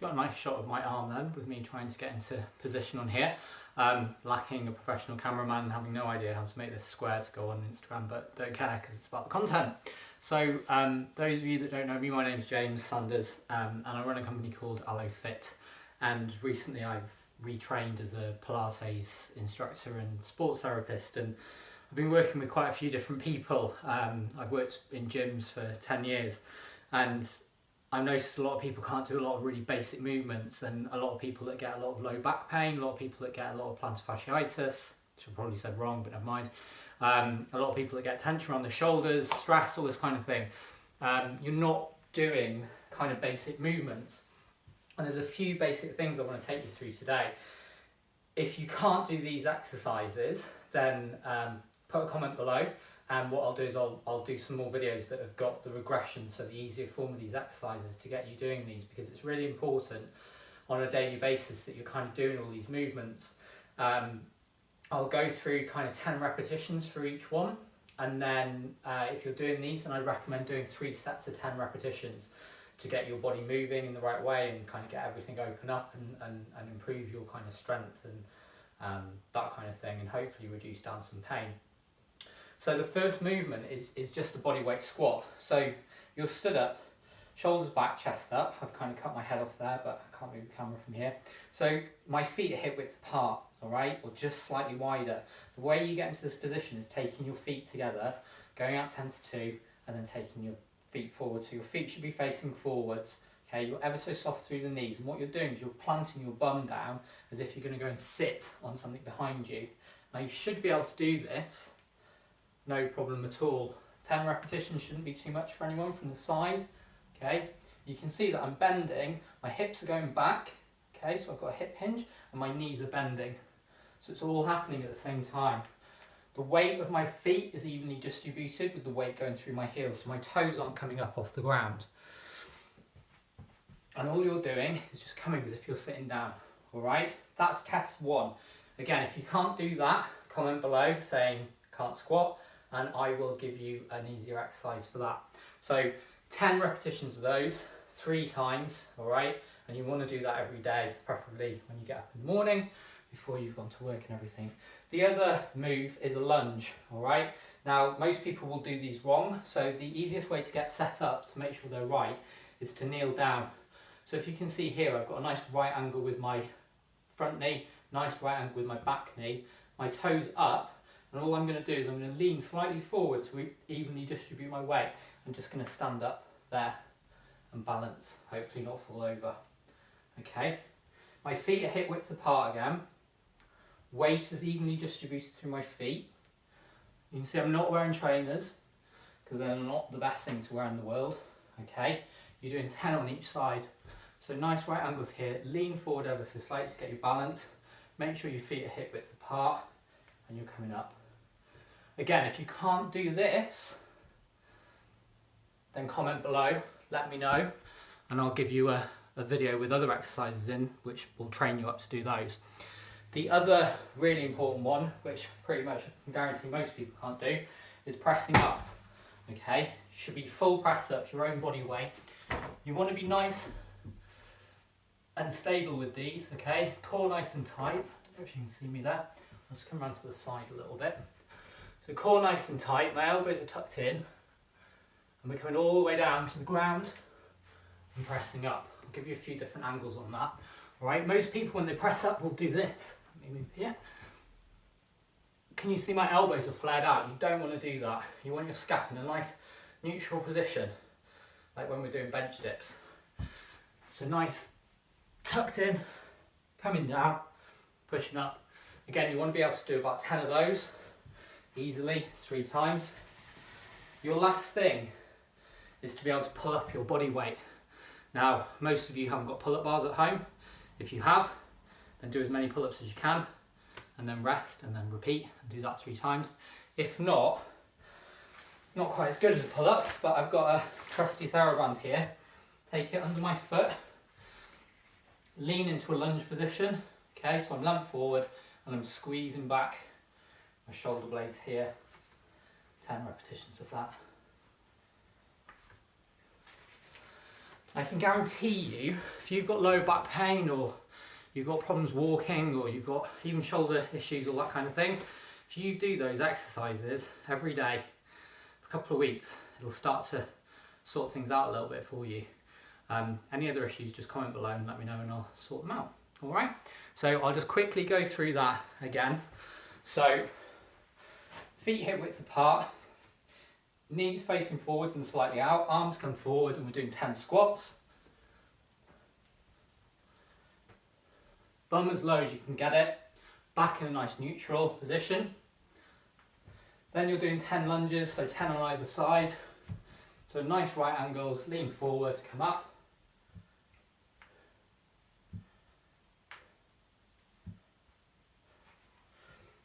Got a nice shot of my arm then, with me trying to get into position on here. Lacking a professional cameraman, having no idea how to make this square to go on Instagram, but don't care because it's about the content. So those of you that don't know me, my name's James Sanders, and I run a company called Allo Fit. And recently I've retrained as a Pilates instructor and sports therapist, and I've been working with quite a few different people. I've worked in gyms for 10 years, and I've noticed a lot of people can't do a lot of really basic movements, and a lot of people that get a lot of low back pain, a lot of people that get a lot of plantar fasciitis, which I probably said wrong, but never mind. A lot of people that get tension around the shoulders, stress, all this kind of thing. You're not doing kind of basic movements. And there's a few basic things I want to take you through today. If you can't do these exercises, then put a comment below, and what I'll do is I'll do some more videos that have got the regression, so the easier form of these exercises to get you doing these, because it's really important on a daily basis that you're kind of doing all these movements. I'll go through kind of 10 repetitions for each one, and then if you're doing these, then I recommend doing 3 sets of 10 repetitions to get your body moving in the right way and kind of get everything open up and improve your kind of strength and that kind of thing, and hopefully reduce down some pain. So the first movement is just a body weight squat. So you're stood up, shoulders back, chest up. I've kind of cut my head off there, but I can't move the camera from here. So my feet are hip width apart, all right, or just slightly wider. The way you get into this position is taking your feet together, going out 10 to 2, and then taking your feet forward. So your feet should be facing forwards. Okay, you're ever so soft through the knees, and what you're doing is you're planting your bum down as if you're going to go and sit on something behind you. Now you should be able to do this, no problem at all. 10 repetitions shouldn't be too much for anyone from the side. Okay, you can see that I'm bending, my hips are going back, okay, so I've got a hip hinge, and my knees are bending. So it's all happening at the same time. The weight of my feet is evenly distributed with the weight going through my heels, so my toes aren't coming up off the ground. And all you're doing is just coming as if you're sitting down, all right? That's test 1. Again, if you can't do that, comment below saying can't squat, and I will give you an easier exercise for that. So 10 repetitions of those, 3 times, all right? And you want to do that every day, preferably when you get up in the morning, before you've gone to work and everything. The other move is a lunge, all right? Now, most people will do these wrong, so the easiest way to get set up to make sure they're right is to kneel down. So if you can see here, I've got a nice right angle with my front knee, nice right angle with my back knee, my toes up, and all I'm going to do is I'm going to lean slightly forward to evenly distribute my weight. I'm just going to stand up there and balance, hopefully not fall over. Okay, my feet are hip width apart again. Weight is evenly distributed through my feet. You can see I'm not wearing trainers because they're not the best thing to wear in the world. Okay, you're doing 10 on each side. So nice right angles here. Lean forward ever so slightly to get your balance. Make sure your feet are hip width apart and you're coming up. Again, if you can't do this, then comment below, let me know, and I'll give you a video with other exercises in which will train you up to do those. The other really important one, which pretty much I can guarantee most people can't do, is pressing up. Okay, should be full press ups, your own body weight. You want to be nice and stable with these, okay? Core nice and tight. I don't know if you can see me there. I'll just come around to the side a little bit. So core nice and tight, my elbows are tucked in, and we're coming all the way down to the ground and pressing up. I'll give you a few different angles on that. All right, most people when they press up will do this. Let me move here. Can you see my elbows are flared out? You don't want to do that. You want your scap in a nice neutral position, like when we're doing bench dips. So nice, tucked in, coming down, pushing up. Again, you want to be able to do about 10 of those easily, 3 times. Your last thing is to be able to pull up your body weight. Now, most of you haven't got pull-up bars at home. If you have, then do as many pull-ups as you can, and then rest, and then repeat, and do that 3 times. If not quite as good as a pull-up, but I've got a trusty TheraBand here. Take it under my foot, lean into a lunge position. Okay, so I'm lumped forward, and I'm squeezing back my shoulder blades here. 10 repetitions of that. I can guarantee you, if you've got low back pain or you've got problems walking or you've got even shoulder issues, all that kind of thing, if you do those exercises every day for a couple of weeks, it'll start to sort things out a little bit for you. Any other issues, just comment below and let me know and I'll sort them out. All right, so I'll just quickly go through that again. So feet hip width apart, knees facing forwards and slightly out, arms come forward, and we're doing 10 squats. Bum as low as you can get it, back in a nice neutral position. Then you're doing 10 lunges, so 10 on either side. So nice right angles, lean forward, come up.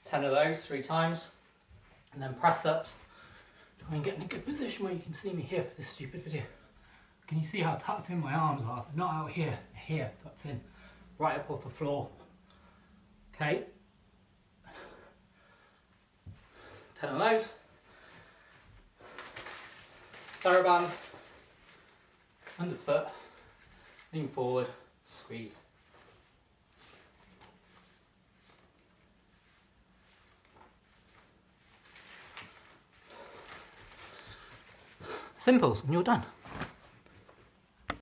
Ten of those 3 times. And then press ups. Try and get in a good position where you can see me here for this stupid video. Can you see how tucked in my arms are? They're not out here, here, tucked in. Right up off the floor. Okay. 10 of those. Saraband. Underfoot. Lean forward. Squeeze. Simples, and you're done.